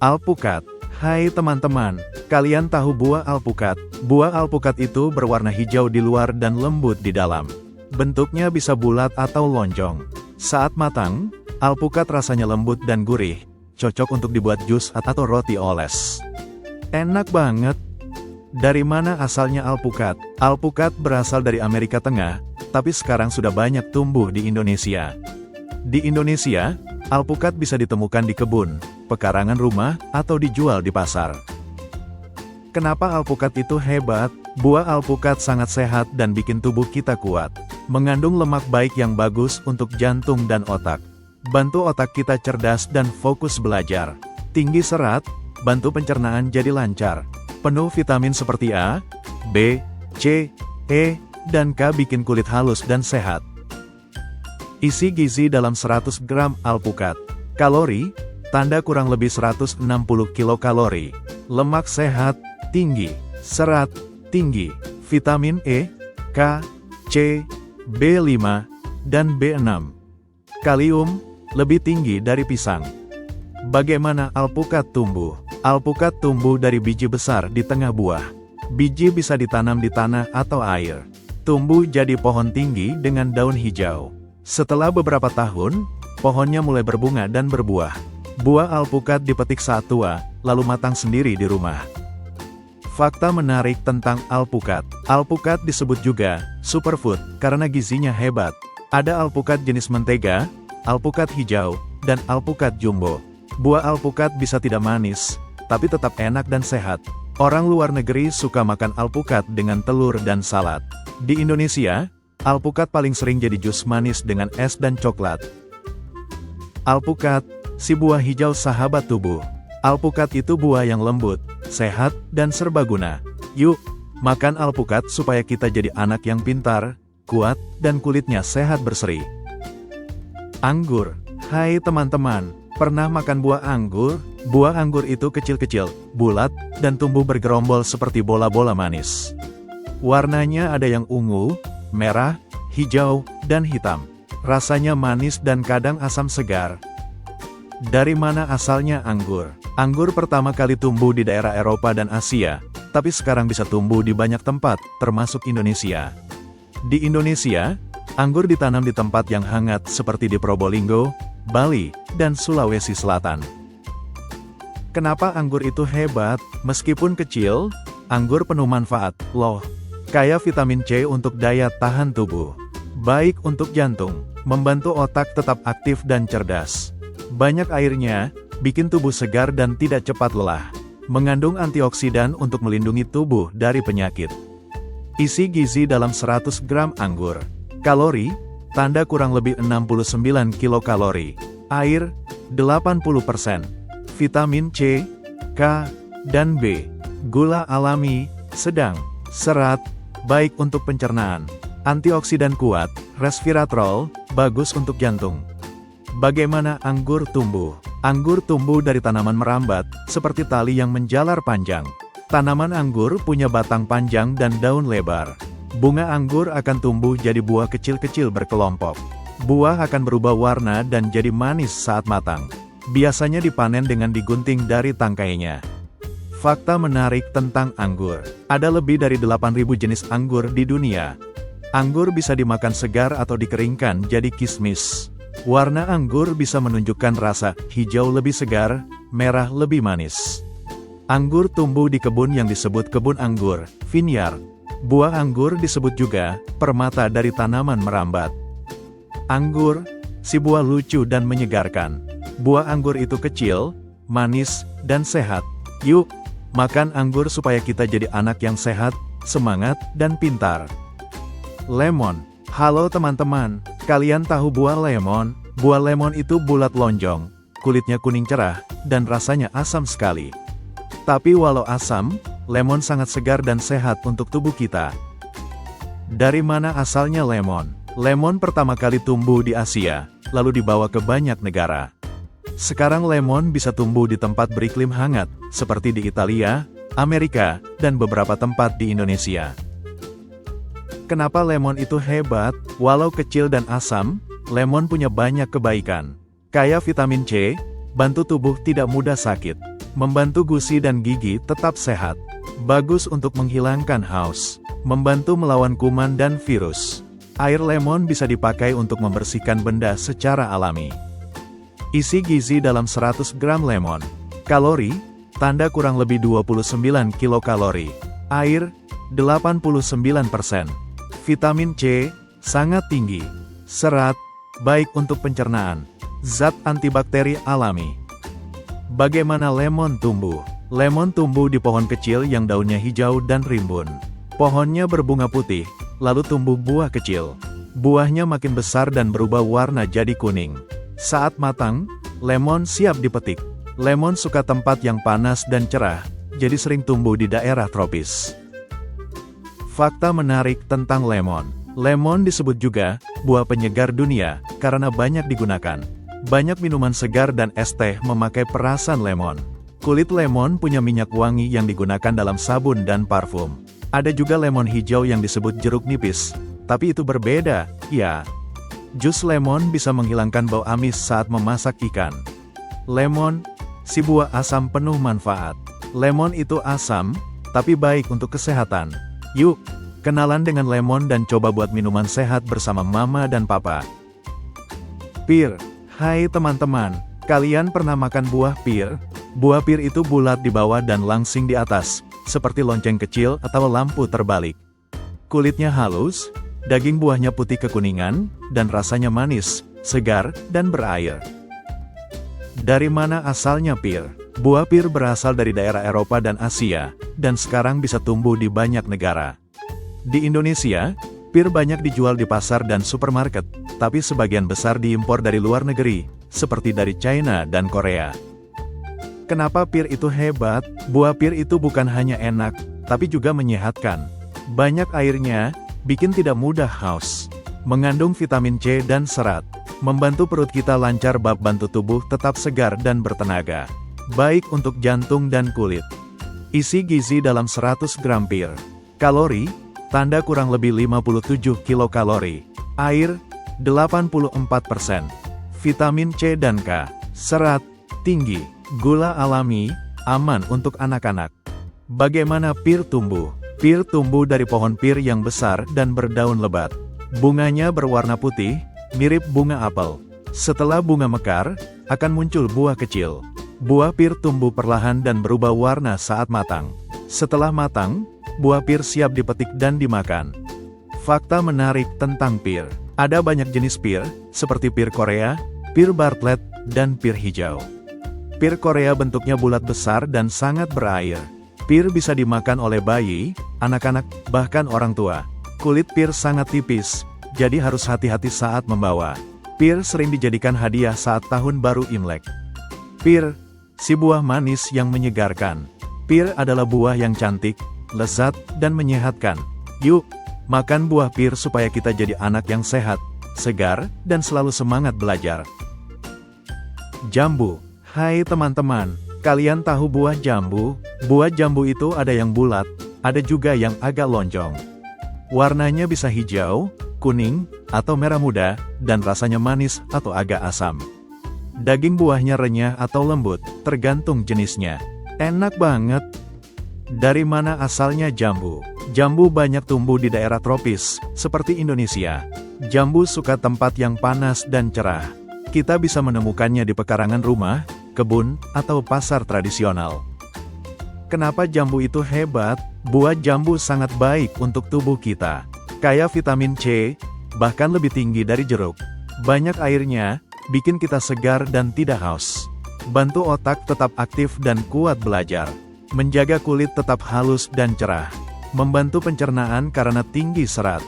Alpukat. Hai teman-teman, kalian tahu buah alpukat? Buah alpukat itu berwarna hijau di luar dan lembut di dalam. Bentuknya bisa bulat atau lonjong. Saat matang, alpukat rasanya lembut dan gurih, cocok untuk dibuat jus atau roti oles. Enak banget. Dari mana asalnya alpukat? Alpukat berasal dari Amerika Tengah, tapi sekarang sudah banyak tumbuh di Indonesia. Di Indonesia, alpukat bisa ditemukan di kebun, pekarangan rumah, atau dijual di pasar. Kenapa alpukat itu hebat? Buah alpukat sangat sehat dan bikin tubuh kita kuat. Mengandung lemak baik yang bagus untuk jantung dan otak. Bantu otak kita cerdas dan fokus belajar. Tinggi serat, bantu pencernaan jadi lancar. Penuh vitamin seperti A, B, C, E, dan K bikin kulit halus dan sehat. Isi gizi dalam 100 gram alpukat. Kalori, tanda kurang lebih 160 kilokalori. Lemak sehat, tinggi. Serat, tinggi. Vitamin E, K, C, B5, dan B6. Kalium, lebih tinggi dari pisang. Bagaimana alpukat tumbuh? Alpukat tumbuh dari biji besar di tengah buah. Biji bisa ditanam di tanah atau air. Tumbuh jadi pohon tinggi dengan daun hijau. Setelah beberapa tahun, pohonnya mulai berbunga dan berbuah. Buah alpukat dipetik saat tua, lalu matang sendiri di rumah. Fakta menarik tentang alpukat. Alpukat disebut juga superfood karena gizinya hebat. Ada alpukat jenis mentega, alpukat hijau, dan alpukat jumbo. Buah alpukat bisa tidak manis, tapi tetap enak dan sehat. Orang luar negeri suka makan alpukat dengan telur dan salad. Di Indonesia, alpukat paling sering jadi jus manis dengan es dan coklat. Alpukat, si buah hijau sahabat tubuh. Alpukat itu buah yang lembut, sehat, dan serbaguna. Yuk, makan alpukat supaya kita jadi anak yang pintar, kuat, dan kulitnya sehat berseri. Anggur. Hai teman-teman, pernah makan buah anggur? Buah anggur itu kecil-kecil, bulat, dan tumbuh bergerombol seperti bola-bola manis. Warnanya ada yang ungu, merah, hijau, dan hitam. Rasanya manis dan kadang asam segar. Dari mana asalnya anggur? Anggur pertama kali tumbuh di daerah Eropa dan Asia, tapi sekarang bisa tumbuh di banyak tempat, termasuk Indonesia. Di Indonesia, anggur ditanam di tempat yang hangat seperti di Probolinggo, Bali, dan Sulawesi Selatan. Kenapa anggur itu hebat? Meskipun kecil, anggur penuh manfaat, loh. Kaya vitamin C untuk daya tahan tubuh. Baik untuk jantung, membantu otak tetap aktif dan cerdas. Banyak airnya, bikin tubuh segar dan tidak cepat lelah. Mengandung antioksidan untuk melindungi tubuh dari penyakit. Isi gizi dalam 100 gram anggur. Kalori, tanda kurang lebih 69 kilokalori. Air, 80%. Vitamin C, K, dan B. Gula alami, sedang. Serat, baik untuk pencernaan. Antioksidan kuat, resveratrol, bagus untuk jantung. Bagaimana anggur tumbuh? Anggur tumbuh dari tanaman merambat, seperti tali yang menjalar panjang. Tanaman anggur punya batang panjang dan daun lebar. Bunga anggur akan tumbuh jadi buah kecil-kecil berkelompok. Buah akan berubah warna dan jadi manis saat matang. Biasanya dipanen dengan digunting dari tangkainya. Fakta menarik tentang anggur. Ada lebih dari 8.000 jenis anggur di dunia. Anggur bisa dimakan segar atau dikeringkan jadi kismis. Warna anggur bisa menunjukkan rasa hijau lebih segar, merah lebih manis. Anggur tumbuh di kebun yang disebut kebun anggur, vineyard. Buah anggur disebut juga permata dari tanaman merambat. Anggur, si buah lucu dan menyegarkan. Buah anggur itu kecil, manis, dan sehat. Yuk, makan anggur supaya kita jadi anak yang sehat, semangat, dan pintar. Lemon. Halo teman-teman, kalian tahu buah lemon? Buah lemon itu bulat lonjong, kulitnya kuning cerah, dan rasanya asam sekali. Tapi walau asam, lemon sangat segar dan sehat untuk tubuh kita. Dari mana asalnya lemon? Lemon pertama kali tumbuh di Asia, lalu dibawa ke banyak negara. Sekarang lemon bisa tumbuh di tempat beriklim hangat, seperti di Italia, Amerika, dan beberapa tempat di Indonesia. Kenapa lemon itu hebat? Walau kecil dan asam, lemon punya banyak kebaikan. Kaya vitamin C, bantu tubuh tidak mudah sakit. membantu gusi dan gigi tetap sehat. Bagus untuk menghilangkan haus, membantu melawan kuman dan virus. Air lemon bisa dipakai untuk membersihkan benda secara alami. Isi gizi dalam 100 gram lemon. Kalori, tanda kurang lebih 29 kilokalori. Air, 89%. Vitamin C, sangat tinggi. Serat, baik untuk pencernaan. Zat antibakteri alami. Bagaimana lemon tumbuh? Lemon tumbuh di pohon kecil yang daunnya hijau dan rimbun. Pohonnya berbunga putih, lalu tumbuh buah kecil. Buahnya makin besar dan berubah warna jadi kuning. Saat matang, lemon siap dipetik. Lemon suka tempat yang panas dan cerah, jadi sering tumbuh di daerah tropis. Fakta menarik tentang lemon. Lemon disebut juga buah penyegar dunia karena banyak digunakan. Banyak minuman segar dan es teh memakai perasan lemon. Kulit lemon punya minyak wangi yang digunakan dalam sabun dan parfum. Ada juga lemon hijau yang disebut jeruk nipis, tapi itu berbeda, ya. Jus lemon bisa menghilangkan bau amis saat memasak ikan. Lemon, si buah asam penuh manfaat. Lemon itu asam, tapi baik untuk kesehatan. Yuk, kenalan dengan lemon dan coba buat minuman sehat bersama mama dan papa. Pir. Hai teman-teman, kalian pernah makan buah pir? Buah pir itu bulat di bawah dan langsing di atas, seperti lonceng kecil atau lampu terbalik. Kulitnya halus, daging buahnya putih kekuningan, dan rasanya manis, segar, dan berair. Dari mana asalnya pir? Buah pir berasal dari daerah Eropa dan Asia, dan sekarang bisa tumbuh di banyak negara. Di Indonesia, pir banyak dijual di pasar dan supermarket, tapi sebagian besar diimpor dari luar negeri, seperti dari China dan Korea. Kenapa pir itu hebat? Buah pir itu bukan hanya enak, tapi juga menyehatkan. Banyak airnya, bikin tidak mudah haus. Mengandung vitamin C dan serat. Membantu perut kita lancar bab bantu tubuh tetap segar dan bertenaga. Baik untuk jantung dan kulit. Isi gizi dalam 100 gram pir. Kalori, tanda kurang lebih 57 kilokalori. Air, 84%. Vitamin C dan K. Serat, tinggi. Gula alami, aman untuk anak-anak. Bagaimana pir tumbuh? Pir tumbuh dari pohon pir yang besar dan berdaun lebat. Bunganya berwarna putih, mirip bunga apel. Setelah bunga mekar, akan muncul buah kecil. Buah pir tumbuh perlahan dan berubah warna saat matang. Setelah matang, buah pir siap dipetik dan dimakan. Fakta menarik tentang pir. Ada banyak jenis pir, seperti pir Korea, pir Bartlett, dan pir hijau. Pir Korea bentuknya bulat besar dan sangat berair. Pir bisa dimakan oleh bayi, anak-anak, bahkan orang tua. Kulit pir sangat tipis, jadi harus hati-hati saat membawa. Pir sering dijadikan hadiah saat tahun baru Imlek. Pir, si buah manis yang menyegarkan. Pir adalah buah yang cantik, lezat, dan menyehatkan. Yuk, makan buah pir supaya kita jadi anak yang sehat, segar, dan selalu semangat belajar. Jambu. Hai teman-teman, kalian tahu buah jambu? Buah jambu itu ada yang bulat, ada juga yang agak lonjong. Warnanya bisa hijau, kuning, atau merah muda, dan rasanya manis atau agak asam. Daging buahnya renyah atau lembut, tergantung jenisnya. Enak banget. Dari mana asalnya jambu? Jambu banyak tumbuh di daerah tropis, seperti Indonesia. Jambu suka tempat yang panas dan cerah. Kita bisa menemukannya di pekarangan rumah, kebun, atau pasar tradisional. Kenapa jambu itu hebat? Buah jambu sangat baik untuk tubuh kita. Kaya vitamin C, bahkan lebih tinggi dari jeruk. Banyak airnya, bikin kita segar dan tidak haus. Bantu otak tetap aktif dan kuat belajar. Menjaga kulit tetap halus dan cerah. Membantu pencernaan karena tinggi serat.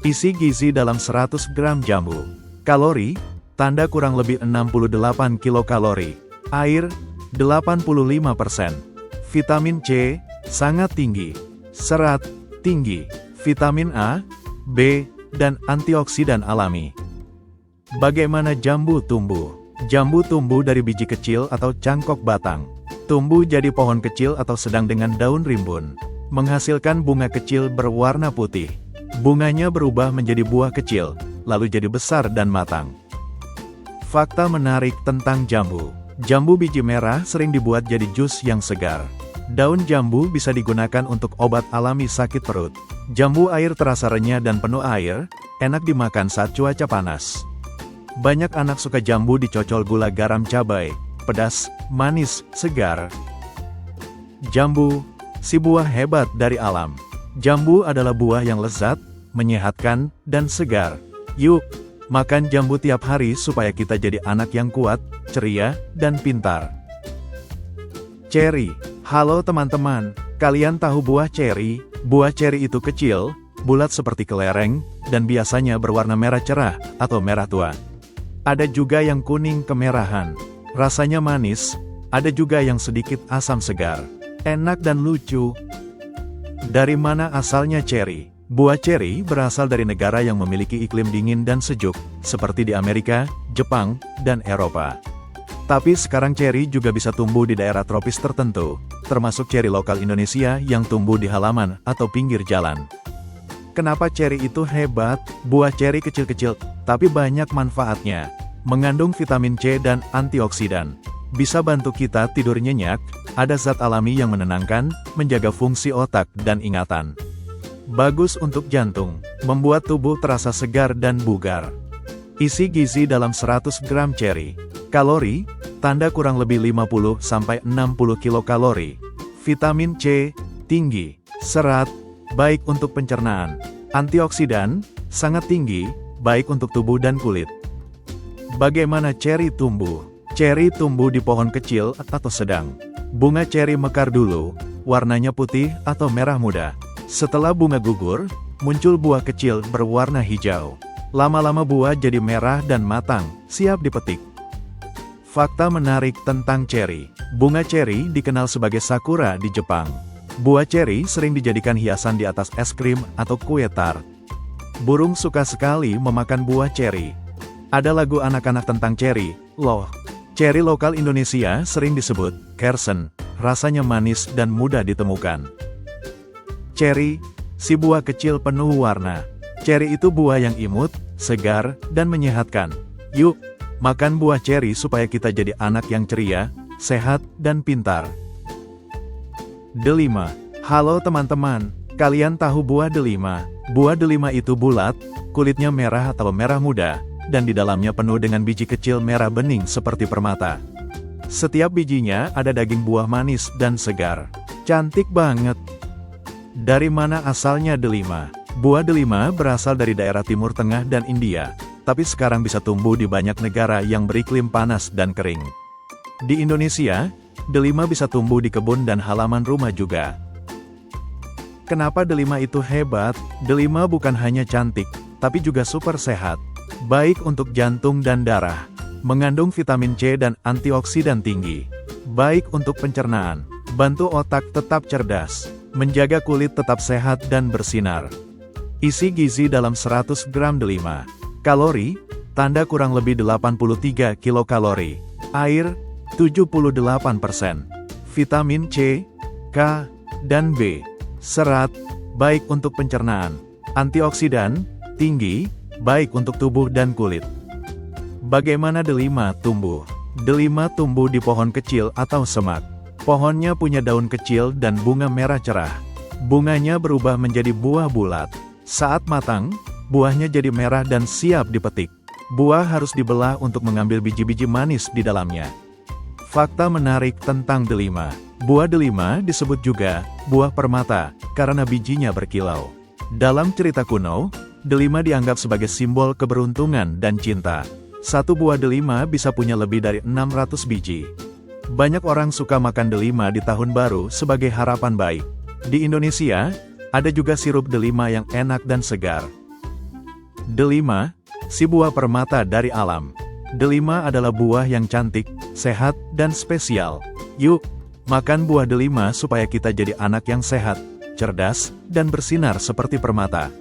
Isi gizi dalam 100 gram jambu. Kalori, tanda kurang lebih 68 kilokalori. Air, 85%. Vitamin C, sangat tinggi. Serat, tinggi. Vitamin A, B, dan antioksidan alami. Bagaimana jambu tumbuh? Jambu tumbuh dari biji kecil atau cangkok batang. Tumbuh jadi pohon kecil atau sedang dengan daun rimbun. Menghasilkan bunga kecil berwarna putih. Bunganya berubah menjadi buah kecil, lalu jadi besar dan matang. Fakta menarik tentang jambu. Jambu biji merah sering dibuat jadi jus yang segar. Daun jambu bisa digunakan untuk obat alami sakit perut. Jambu air terasa renyah dan penuh air, enak dimakan saat cuaca panas. Banyak anak suka jambu dicocol gula garam cabai, pedas, manis, segar. Jambu, si buah hebat dari alam. Jambu adalah buah yang lezat, menyehatkan, dan segar. Yuk, makan jambu tiap hari supaya kita jadi anak yang kuat, ceria, dan pintar. Ceri. Halo teman-teman, kalian tahu buah ceri? Buah ceri itu kecil, bulat seperti kelereng, dan biasanya berwarna merah cerah atau merah tua. Ada juga yang kuning kemerahan. Rasanya manis, ada juga yang sedikit asam segar. Enak dan lucu. Dari mana asalnya ceri? Buah ceri berasal dari negara yang memiliki iklim dingin dan sejuk, seperti di Amerika, Jepang, dan Eropa. Tapi sekarang ceri juga bisa tumbuh di daerah tropis tertentu, termasuk ceri lokal Indonesia yang tumbuh di halaman atau pinggir jalan. Kenapa ceri itu hebat? Buah ceri kecil-kecil, tapi banyak manfaatnya. Mengandung vitamin C dan antioksidan. Bisa bantu kita tidur nyenyak, ada zat alami yang menenangkan, menjaga fungsi otak dan ingatan. Bagus untuk jantung, membuat tubuh terasa segar dan bugar. Isi gizi dalam 100 gram ceri. Kalori, tanda kurang lebih 50-60 kilokalori. Vitamin C, tinggi. Serat, baik untuk pencernaan. Antioksidan, sangat tinggi, baik untuk tubuh dan kulit. Bagaimana ceri tumbuh? Ceri tumbuh di pohon kecil atau sedang. Bunga ceri mekar dulu, warnanya putih atau merah muda. Setelah bunga gugur, muncul buah kecil berwarna hijau. Lama-lama buah jadi merah dan matang, siap dipetik. Fakta menarik tentang ceri. Bunga ceri dikenal sebagai sakura di Jepang. Buah ceri sering dijadikan hiasan di atas es krim atau kue tart. Burung suka sekali memakan buah ceri. Ada lagu anak-anak tentang ceri, loh. Ceri lokal Indonesia sering disebut kersen, rasanya manis dan mudah ditemukan. Ceri, si buah kecil penuh warna. Ceri itu buah yang imut, segar, dan menyehatkan. Yuk, makan buah ceri supaya kita jadi anak yang ceria, sehat, dan pintar. Delima. Halo teman-teman, kalian tahu buah delima? Buah delima itu bulat, kulitnya merah atau merah muda, dan di dalamnya penuh dengan biji kecil merah bening seperti permata. Setiap bijinya ada daging buah manis dan segar. Cantik banget. Dari mana asalnya delima? Buah delima berasal dari daerah Timur Tengah dan India, tapi sekarang bisa tumbuh di banyak negara yang beriklim panas dan kering. Di Indonesia, delima bisa tumbuh di kebun dan halaman rumah juga. Kenapa delima itu hebat? Delima bukan hanya cantik, tapi juga super sehat. Baik untuk jantung dan darah. Mengandung vitamin C dan antioksidan tinggi. Baik untuk pencernaan. Bantu otak tetap cerdas. Menjaga kulit tetap sehat dan bersinar. Isi gizi dalam 100 gram delima. Kalori, tanda kurang lebih 83 kilokalori. Air, 78%. Vitamin C, K, dan B. Serat, baik untuk pencernaan. Antioksidan, tinggi, baik untuk tubuh dan kulit. Bagaimana delima tumbuh? Delima tumbuh di pohon kecil atau semak. Pohonnya punya daun kecil dan bunga merah cerah. Bunganya berubah menjadi buah bulat. Saat matang, buahnya jadi merah dan siap dipetik. Buah harus dibelah untuk mengambil biji-biji manis di dalamnya. Fakta menarik tentang delima. Buah delima disebut juga buah permata, karena bijinya berkilau. Dalam cerita kuno, delima dianggap sebagai simbol keberuntungan dan cinta. Satu buah delima bisa punya lebih dari 600 biji. Banyak orang suka makan delima di tahun baru sebagai harapan baik. Di Indonesia, ada juga sirup delima yang enak dan segar. Delima, si buah permata dari alam. Delima adalah buah yang cantik, sehat, dan spesial. Yuk, makan buah delima supaya kita jadi anak yang sehat, cerdas, dan bersinar seperti permata.